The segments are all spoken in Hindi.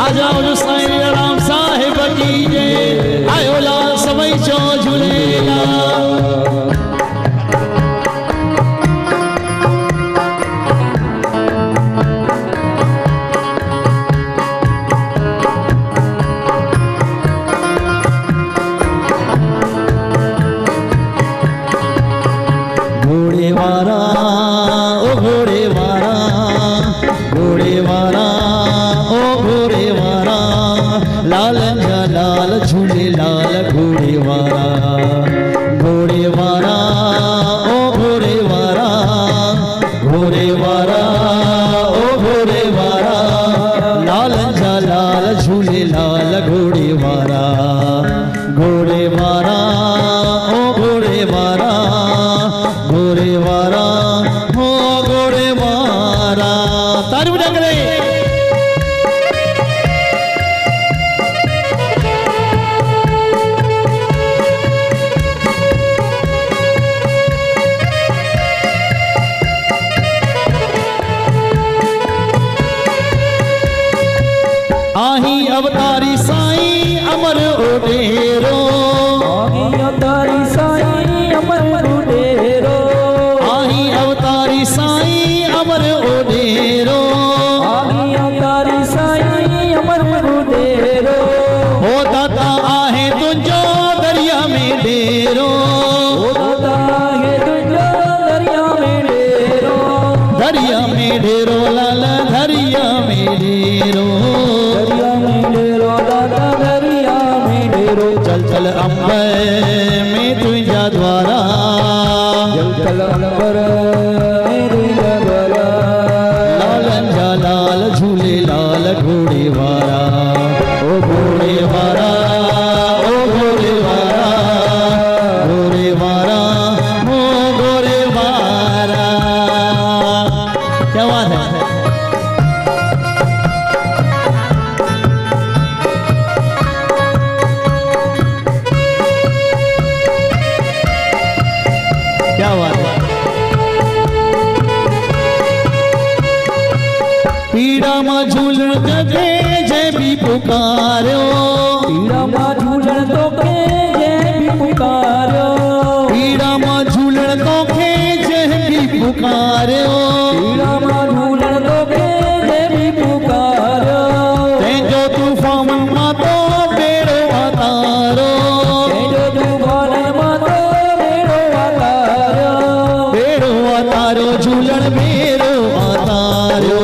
आ जाओ जो साईं राम साहिब की जय आयो लाल सभई चो झूलेलाल अवतारी साईं अमर ओडेरो आही अवतारी साईं अमर ओडेरो आही अवतारी साईं अमर ओडेरो आही अवतारी साईं अमर ओडेरो हो दाता आहे तुझो दरिया में डेरो हो दाता आहे तुझो दरिया में डेरो दरिया में डेरो लाल दरिया में डेरो चल चल अंबर में तुझा द्वारा चल चल अंबर में तुझा द्वारा लालन जा लाल झूले लाल घोड़े वारा ओ घोड़े वारा ओ घोड़े वारा घोड़े वारा ओ घोड़े वारा क्या बात है पीड़ा में झूलण के जय भी पुकारो पीड़ा में झूलण तो के जय भी पुकारो पीड़ा में झूलण तो के जय भी पुकारो पीड़ा में झूलण तो के जय भी पुकारो तेजो तूफान में तो बेड़ो अतारो तेजो तूफान में तो बेड़ो अतारो झूलण मेरो अतारो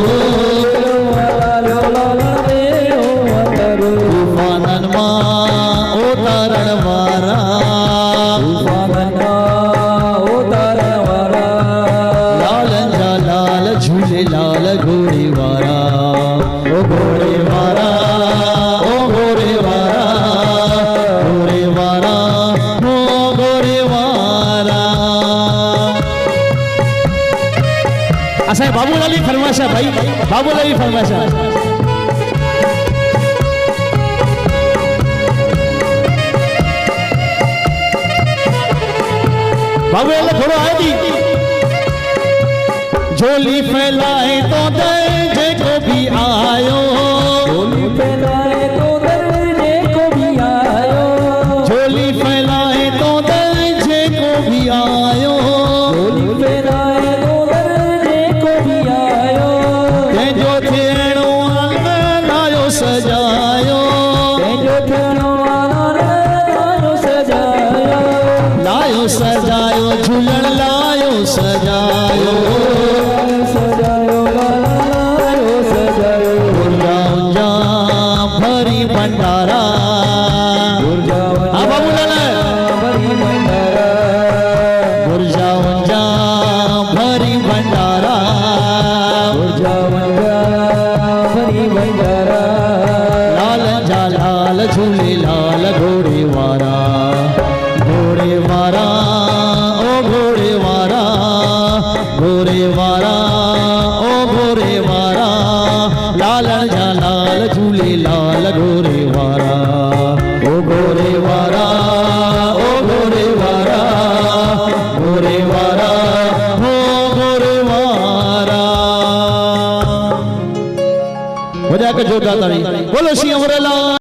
असां बाबूलाल जी फरमाइश है भाई बाबूलाल जी फरमाइश है बाबूलाल थोड़ो आए थी झोली फैलाए तो दर्जे को भी आयो झोली फैलाए तो दर्जे को भी आयो झोली फैलाए तो दर्जे को भी आयो झोली फैलाए तो दर्जे को भी आयो तेजो थियणो लायो सजायो तेजो थियणो लायो सजायो लायो सजायो झूलण लायो सजायो सजायो लायो सजायो ऊंजा ऊंजा भरी भंडारा ऊंजा ऊंजा भरी भंडारा ऊंजा ऊंजा भरी भंडारा ऊंजा ऊंजा भरी भंडारा लाल जा लाल झूले लाल घोड़े वारा घोड़े वारा ओ घोड़े वारा घोड़े वारा ओ घोड़े वारा लालन जा लाल झूले लाल घोड़े वारा ओ घोड़े वारा ओ घोड़े वारा घोड़े वारा ओ घोड़े वारा हो के जोरदार ताली बोलो श्री अमरलाल